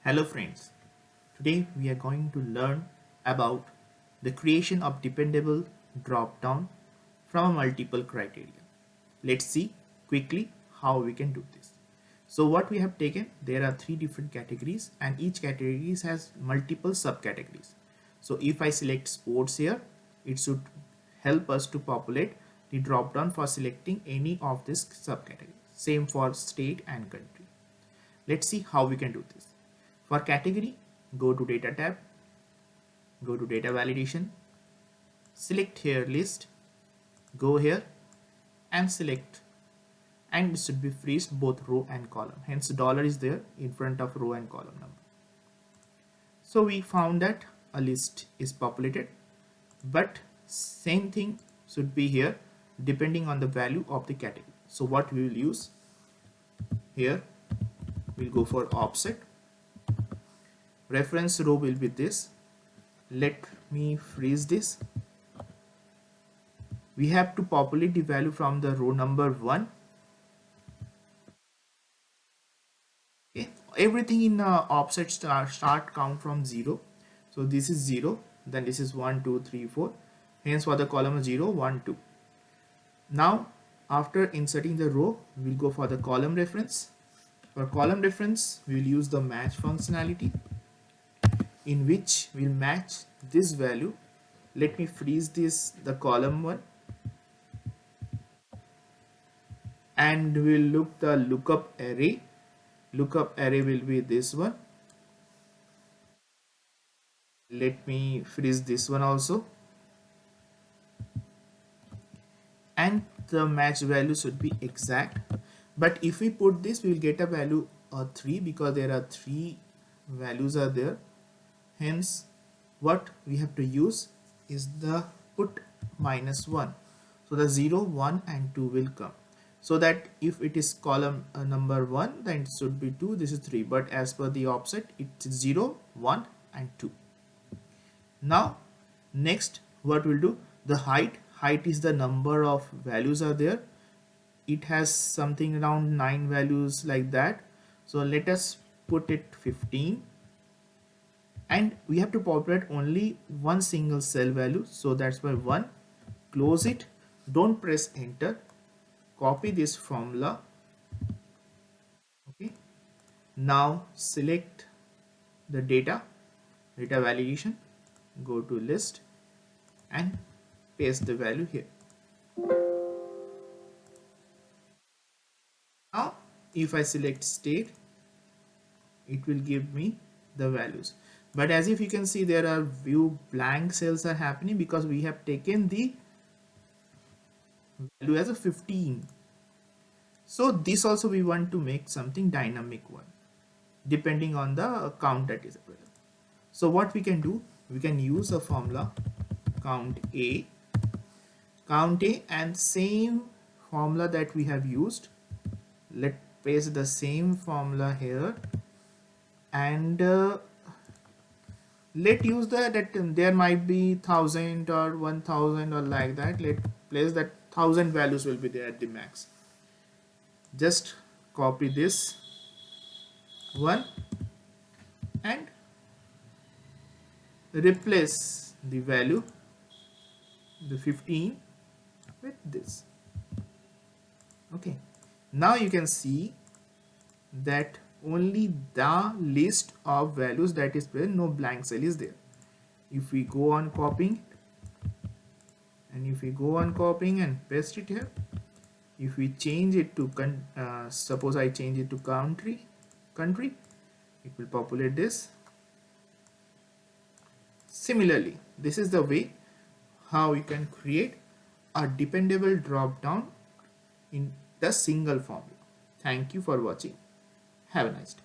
Hello friends, today we are going to learn about the creation of dependable drop-down from a multiple criteria. Let's see quickly how we can do this. So what we have taken, there are three different categories and each category has multiple subcategories. So if I select sports here, it should help us to populate the drop-down for selecting any of this subcategory. Same for state and country. Let's see how we can do this. For category, go to data tab, go to data validation, select here list, go here and select, and it should be freezed both row and column. Hence dollar is there in front of row and column number. So we found that a list is populated, but same thing should be here depending on the value of the category. So what we will use here, we'll go for offset. Reference row will be this. Let me freeze this. We have to populate the value from the row number 1. Okay. Everything in offset start count from 0. So this is 0, then this is 1, 2, 3, 4. Hence for the column 0, 1, 2. Now after inserting the row, we'll go for the column reference. For column reference, we will use the match functionality, in which we'll match this value. Let me freeze the column 1, and we'll look the lookup array. Lookup array will be this one. Let me freeze this one also, and the match value should be exact. But if we put this, we will get a value of 3 because there are 3 values are there. Hence what we have to use is the put -1. So the 0, 1 and 2 will come. So that if it is column number 1, then it should be 2, this is 3. But as per the offset, it's 0, 1 and 2. Now next what we'll do, the height is the number of values are there. It has something around 9 values like that. So let us put it 15, and we have to populate only one single cell value. So that's why 1. Close it, don't press enter, copy this formula. Okay, now select the data validation, go to list and paste the value here. Now if I select state, it will give me the values, but as if you can see, there are few blank cells are happening because we have taken the value as a 15. So this also we want to make something dynamic one depending on the count that is available. So what we can do, we can use a formula count a, and same formula that we have used, let paste the same formula here, and let use that there might be 1000 or 1000 or like that. Let place that 1000 values will be there at the max. Just copy this one and replace the value, the 15, with this. Okay, now you can see that only the list of values that is present, no blank cell is there. If we go on copying, and if we go on copying and paste it here, if we change it to suppose I change it to country, it will populate this. Similarly, this is the way how you can create a dependable drop down in the single formula. Thank you for watching. Have a nice day.